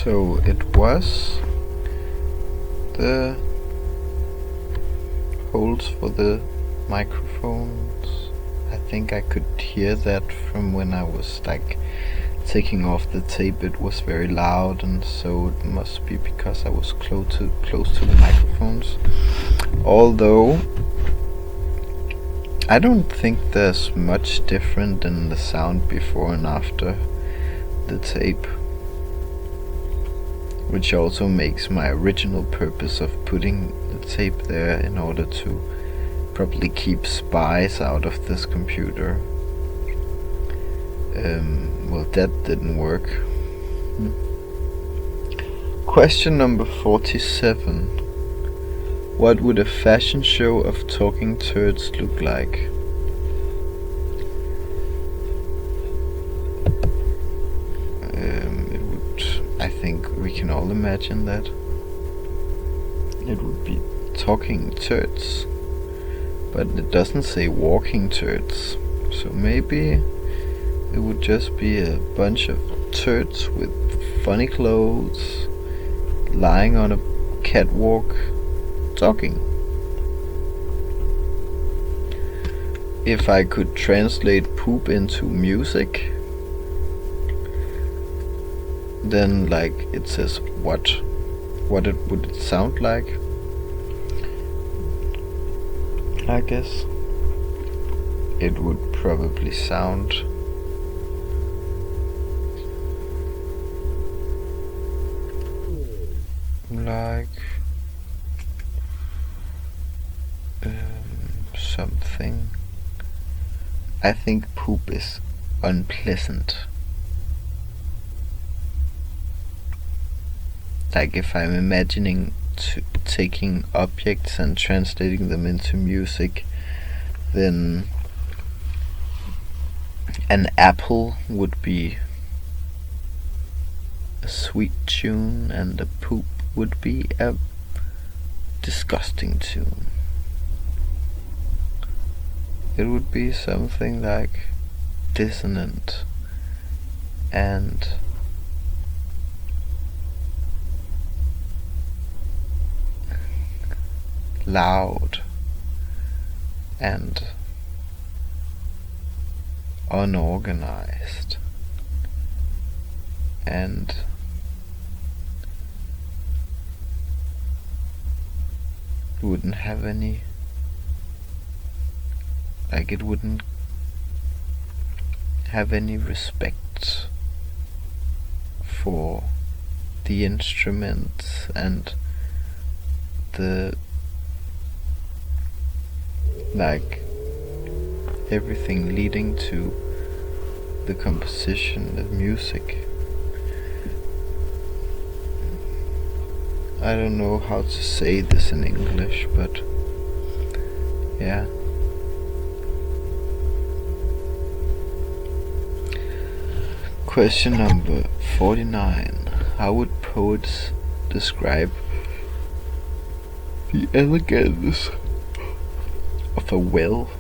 So it was the holes for the microphones. I think I could hear that from when I was like taking off the tape. It was very loud, and so it must be because I was close to the microphones. Although I don't think there's much different in the sound before and after the tape, which also makes my original purpose of putting the tape there in order to probably keep spies out of this computer. Well, that didn't work. Question number 47. What would a fashion show of talking turds look like? I think we can all imagine that. It would be talking turds, but it doesn't say walking turds, so maybe it would just be a bunch of turds with funny clothes lying on a catwalk talking. If I could translate poop into music, then like it says what would it sound like? I guess it would probably sound like something. I think poop is unpleasant. Like if I'm imagining taking objects and translating them into music, then an apple would be a sweet tune and a poop would be a disgusting tune. It would be something like dissonant and loud and unorganized and wouldn't have any, like it wouldn't have any respect for the instruments and the like everything leading to the composition of music. I don't know how to say this in English, but yeah. Question number 49. How would poets describe the elegance of a well?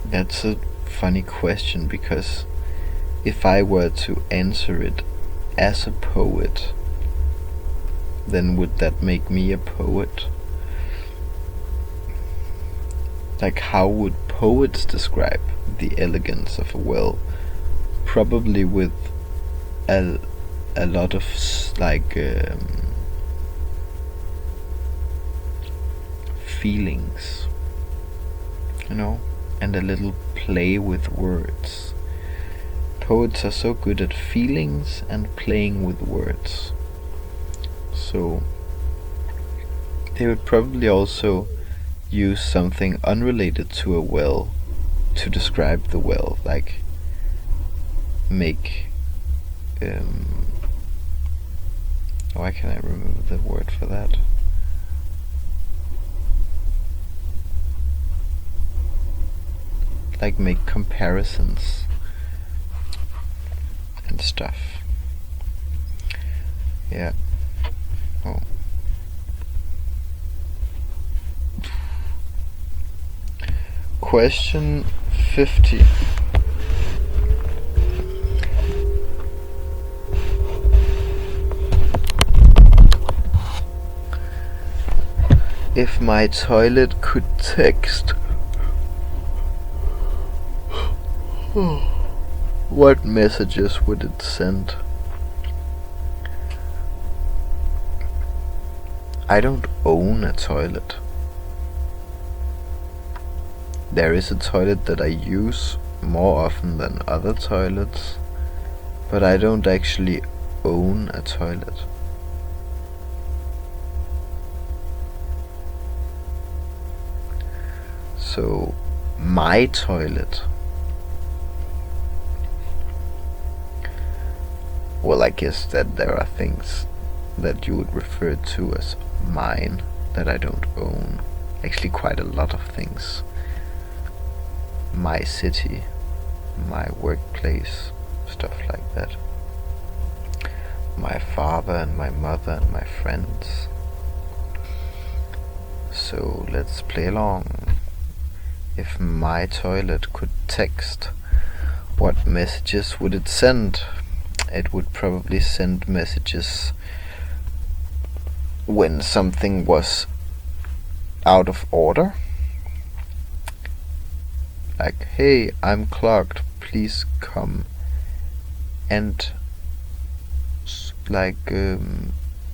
That's a funny question, because if I were to answer it as a poet, then would that make me a poet? Like, how would poets describe the elegance of a well? Probably with a lot of like feelings, you know, and a little play with words. Poets are so good at feelings and playing with words, so they would probably also use something unrelated to a well to describe the well, like make why can I remember the word for that? Like make comparisons and stuff. Yeah. Oh. Question 50. If my toilet could text, what messages would it send? I don't own a toilet. There is a toilet that I use more often than other toilets, but I don't actually own a toilet. So, my toilet. Well, I guess that there are things that you would refer to as mine that I don't own. Actually, quite a lot of things. My city, my workplace, stuff like that. My father and my mother and my friends. So let's play along. If my toilet could text, what messages would it send? It would probably send messages when something was out of order. Like, hey, I'm clogged, please come and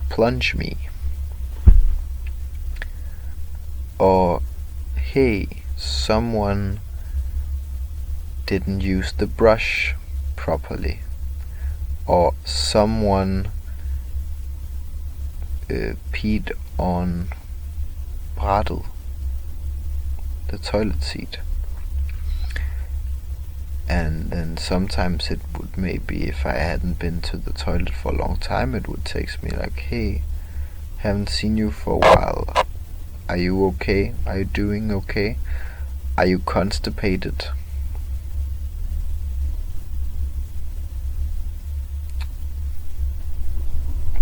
plunge me. Or, hey, someone didn't use the brush properly. Or someone peed on bradel, the toilet seat. And then sometimes it would, maybe if I hadn't been to the toilet for a long time, it would text me like, hey, haven't seen you for a while. Are you okay? Are you doing okay? Are you constipated?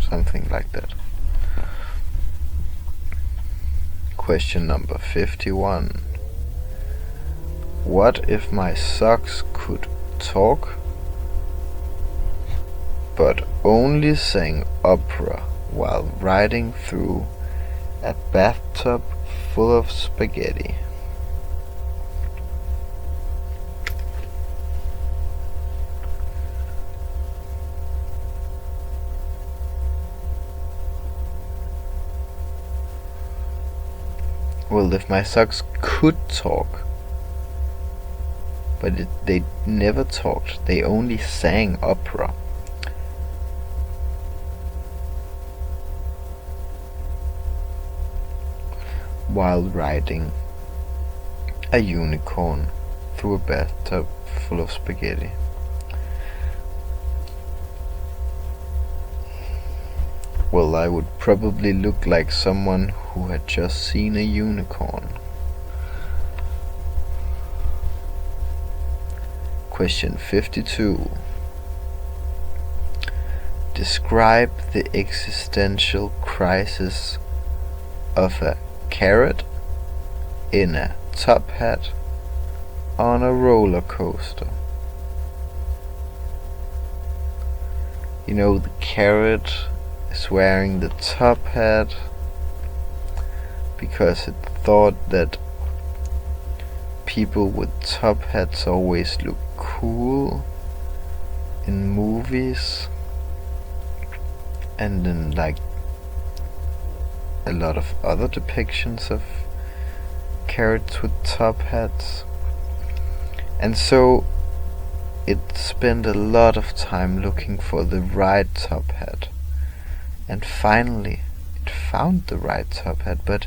Something like that. Question number 51. What if my socks could talk, but only sang opera while riding through a bathtub full of spaghetti? Well, if my socks could talk, but they never talked, they only sang opera. While riding a unicorn through a bathtub full of spaghetti. Well, I would probably look like someone who had just seen a unicorn. Question 52. Describe the existential crisis of a carrot in a top hat on a roller coaster. You know, the carrot is wearing the top hat because it thought that people with top hats always look cool in movies and in like a lot of other depictions of carrots with top hats. And so it spent a lot of time looking for the right top hat, and finally it found the right top hat, but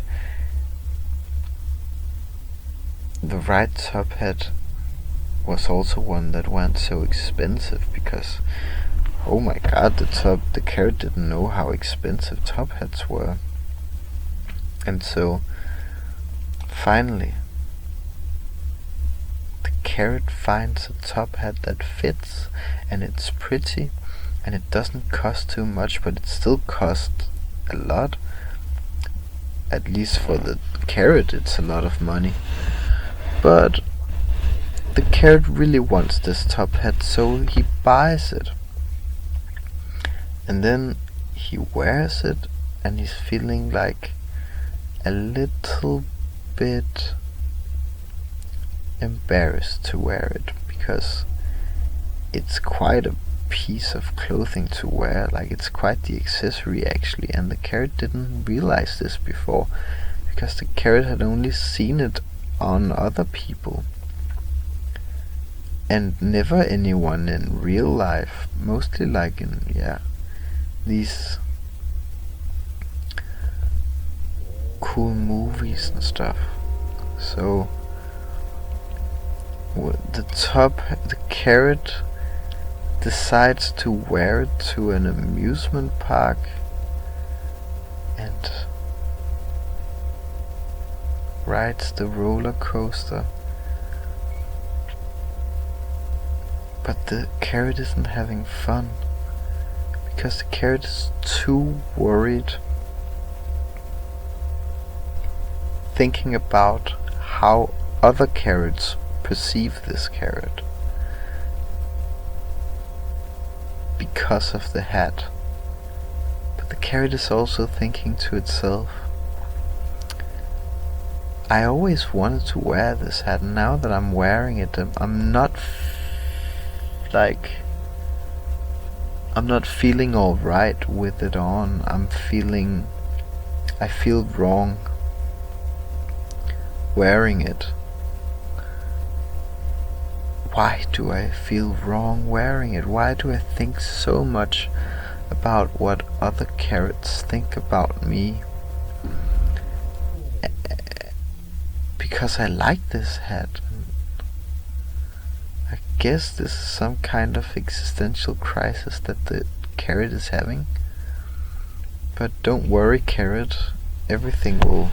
the right top hat was also one that wasn't so expensive, because oh my god, the carrot didn't know how expensive top hats were. And so finally the carrot finds a top hat that fits, and it's pretty, and it doesn't cost too much, but it still costs a lot. At least for the carrot it's a lot of money. But the carrot really wants this top hat, so he buys it. And then he wears it, and he's feeling like a little bit embarrassed to wear it, because it's quite a piece of clothing to wear, like it's quite the accessory actually, and the carrot didn't realize this before, because the carrot had only seen it on other people and never anyone in real life, mostly like in these cool movies and stuff. So the carrot decides to wear it to an amusement park and rides the roller coaster. But the carrot isn't having fun, because the carrot is too worried thinking about how other carrots perceive this carrot because of the hat. But the carrot is also thinking to itself, I always wanted to wear this hat, and now that I'm wearing it, I'm not feeling alright with it on. I feel wrong wearing it. Why do I feel wrong wearing it? Why do I think so much about what other carrots think about me? Because I like this hat. I guess this is some kind of existential crisis that the carrot is having. But don't worry, carrot. Everything will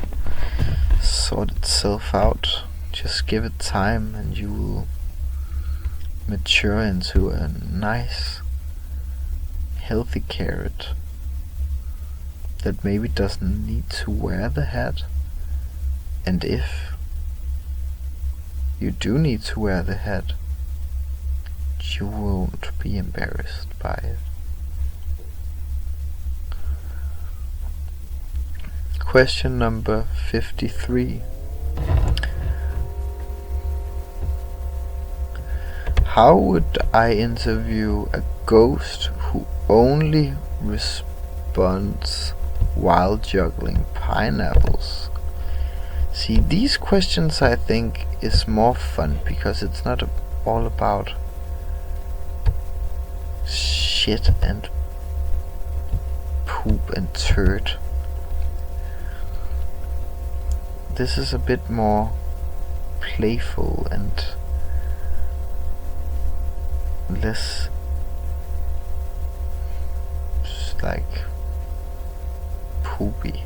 sort itself out. Just give it time and you will mature into a nice, healthy carrot that maybe doesn't need to wear the hat. And if you do need to wear the hat, you won't be embarrassed by it. Question number 53. How would I interview a ghost who only responds while juggling pineapples? See, these questions I think is more fun, because it's not all about shit and poop and turd. This is a bit more playful and less like poopy.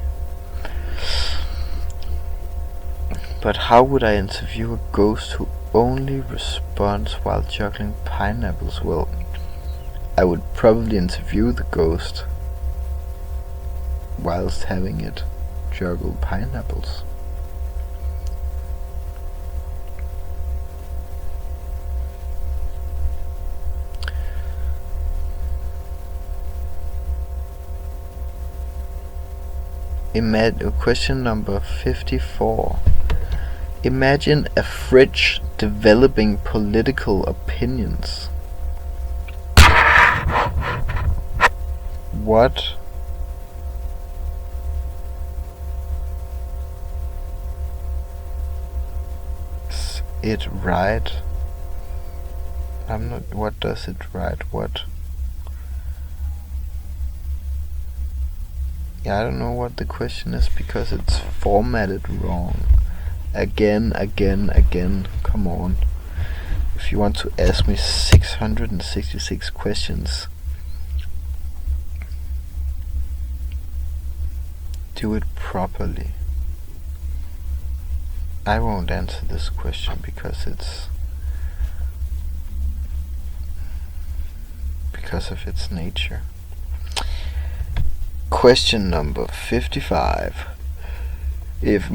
But how would I interview a ghost who only responds while juggling pineapples? Well, I would probably interview the ghost whilst having it juggle pineapples. Question number 54. Imagine a fridge developing political opinions. What is it right? What does it right? What? Yeah, I don't know what the question is, because it's formatted wrong. Again. Come on. If you want to ask me 666 questions, do it properly. I won't answer this question because of its nature. Question number 55. If